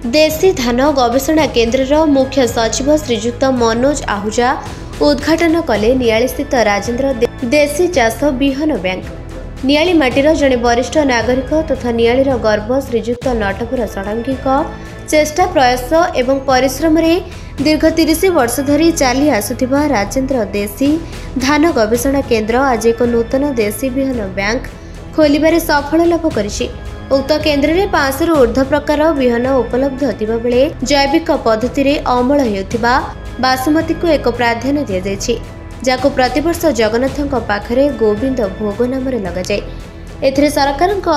देशी धान गवेषणा केन्द्र मुख्य सचिव श्रीजुक्त मनोज आहूजा उद्घाटन कले नियाली स्थित राजेन्द्र देशी चाष विहन बैंक। नियाली माटीर जड़े वरिष्ठ नागरिक तथा नियालीर गर्व श्रीजुक्त नटवर षडंगी चेष्टा प्रयास एवं परिश्रम दीर्घ 30 वर्ष धरी चली आसुथिबा राजेन्द्र देशी धान गवेषणा केन्द्र आज एक नूतन देशी विहन बैंक खोलिबारे सफल लाभ करिछि। उक्त केन्द्र में 500 रु ऊर्ध्व प्रकार विहन उपलब्ध थिबा बेले जैविक पद्धति रे अमल हेउथिबा बासमती को एक प्राधान्य दिया जायछि, जाको प्रतिवर्ष जगन्नाथଙ୍କ पाखरे गोविंद भोग नाम लगा जाए। एथिरे सरकारଙ୍କ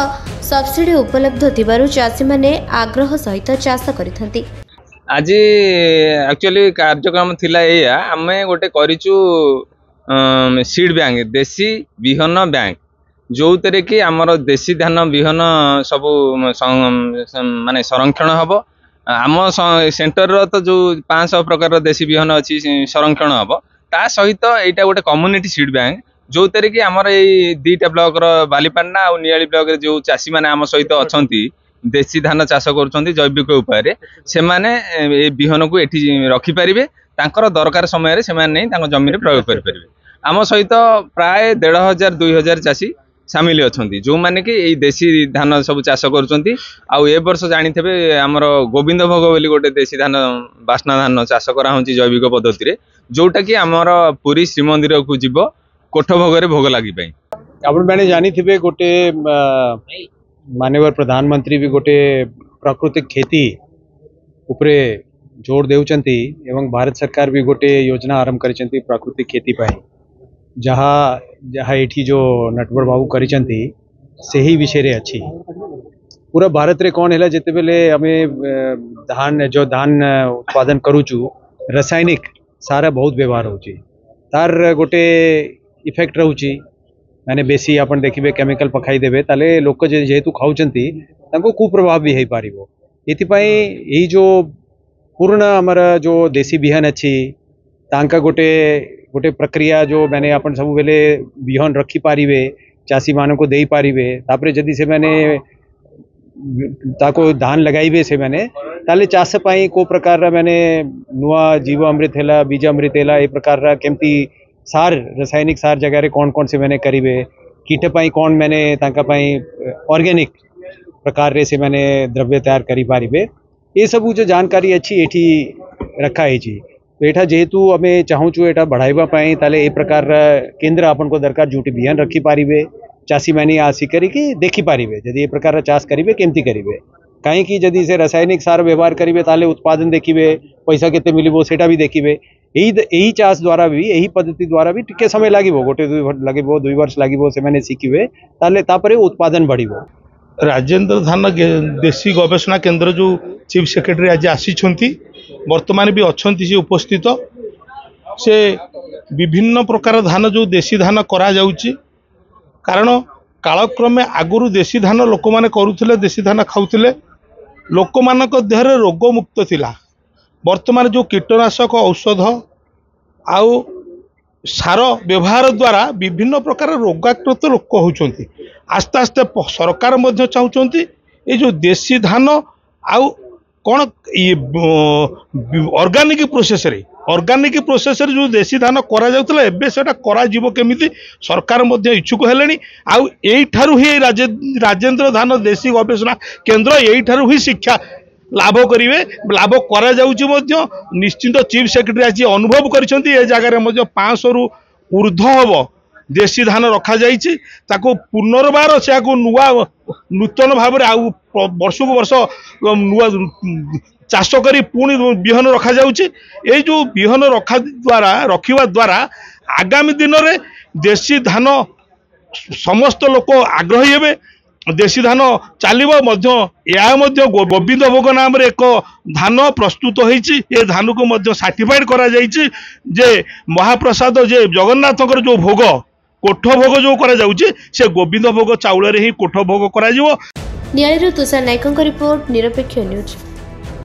सब्सिडी उपलब्ध थिबारु चाषी माने आग्रह सहित चाष करिथंती। आज एक्चुअली कार्यक्रम थिला एया आमे गोटे करिचु सीड बैंक देशी विहन बैंक जो तेरे कि आमर देशी धान विहन सब माने संरक्षण हम आम सेंटर तो जो 500 प्रकार देशी विहन अच्छी संरक्षण हम ता सहित यहाँ गोटे कम्युनिटी सीड बैंक जो तेरे कि आमर ये 2टा ब्लॉक बालीपाटना और नियाली ब्लॉक जो चाषी मैंने आम सहित अच्छा देशी धान चाष कर जैविक उपाय से माने विहन को ये रखिपारे दरकार समय से जमीन प्रयोग करें। आम सहित प्राय 1500-2000 चाषी सामिल अच्छा जो मैंने कि देशी धान सब चाष कर वर्ष जानी आमर गोविंद भोग बोली गोटे देशी धान बास्ना धान चाष करा जैविक पद्धति जोटा कि आमर पुरी श्रीमंदिर को जीव कोठ भोग भोग लगी आपने जानी थे गोटे माननीय प्रधानमंत्री भी गोटे प्राकृतिक खेती उपरे जोर देउचंती एवं भारत सरकार भी गोटे योजना आरंभ करिसंती प्राकृतिक खेती पाई जहाँ जहाँ एठी जो नटवर बाबू करिसंती सही विषय रे अच्छी पूरा भारत रे कौन है जिते बेले आमे धान उत्पादन करूचु रासायनिक सारा बहुत व्यवहार होची तार गोटे इफेक्ट रहूची माने बेसी अपन देखिबे केमिकल पखाई देबे ताले लोक जेहेतु खाउचंती तांको कुप्रभाव भी हेई पारिबो। एथिपाई एही जो पूर्ण हमर जो देशी बिहन अच्छी तांका गोटे गोटे प्रक्रिया जो मैंने अपन सब बेले बिहन रखी पारिबे चाषी मानक को देई पारिबे तापरे जदि से मैंने ताको धान लगाइबे से मैंने ताले चाष पाई को प्रकार मैंने नुआ जीव अमृत हैला बीज अमृत हैला ए प्रकार केमती सार रासायनिक सार जगह रे कौन कौन से मैंने करीबे कीट पाई कौन मैंने तांका पाई ऑर्गेनिक प्रकार रे से मैंने द्रव्य तैयार करी पारिबे ये सब जो जानकारी अच्छी एठी रखा है तो एठा जेहेतु आम चाहूँ एटा बढ़ाइबा पाई ताले ए प्रकार केन्द्र आपन को दरकार जुटी बिहन रखी पारिबे चाषी मैंने आसी करिके देखी पारिबे जदि ए प्रकार चाष करिबे केमती करिबे कहीं जदि से रासायनिक सार व्यवहार करिबे ताले उत्पादन देखिबे पैसा केते मिलिबो सेटा भी देखिबे यही चाष द्वारा भी यही पद्धति द्वारा भी टिके समय लागिबो गोटे 2 वर्ष लागिबो से मैंने शिखिबे ताले तापरे उत्पादन बढ़िबो। राजेन्द्र धान देशी गवेषणा केन्द्र जो चीफ सेक्रेटरी आज आसी वर्तमान भी अच्छा से उपस्थित से विभिन्न प्रकार धान जो देशी धान करा जाउची कारण कालक्रमे आगुरु देशी धान लोक माने करुथिले देशी धान खाउथिले लोक मानक देहरे रोग मुक्त थिला। वर्तमान जो कीटनाशक औषध आउ सार व्यवहार द्वारा विभिन्न प्रकार रोगाक्रांत लोक होउचंती आस्ते आस्ते सरकार मध्य चाहूचंती ये जो देशी धान आउ कौन ऑर्गेनिक प्रोसेस रे जो देशी धान करा जाउतला एबे सेटा करा जीवो केमिति सरकार मध्य इच्छुक हेलेनी आउ एई ठारू ही राजेन्द्र धान देशी गवेषणा केन्द्र एई ठारू ही शिक्षा लाभ करेंगे लाभ करा जाउची मध्य निश्चिंत चीफ सेक्रेटरी आज अनुभव करिसंती ए जगह मध्य 500 रु ऊर्ध्व हम देशी धान रखा जाइछि ताको पुनर्बार से नुआ नूतन भाव वर्ष को वर्ष नुआ चाष करी पुणी बिहन रखा जाउछि। ए जो बिहन रखिबा द्वारा आगामी दिन में देशी धान समस्त लोक आग्रही हेबे देशी धान चलिबो गोविंद भोग नाम रे एक धान प्रस्तुत होईछि ए धान को मध्य सर्टिफाइड करा जाइछि जे महाप्रसाद जे जगन्नाथकर जो भोग कोठ भोग जो करा जाउछि से गोविंद भोग चाउल रे ही कोठ भोग करा जिवो। नियालीर तुषार नायकଙ୍କ रिपोर्ट निरपेक्ष न्यूज।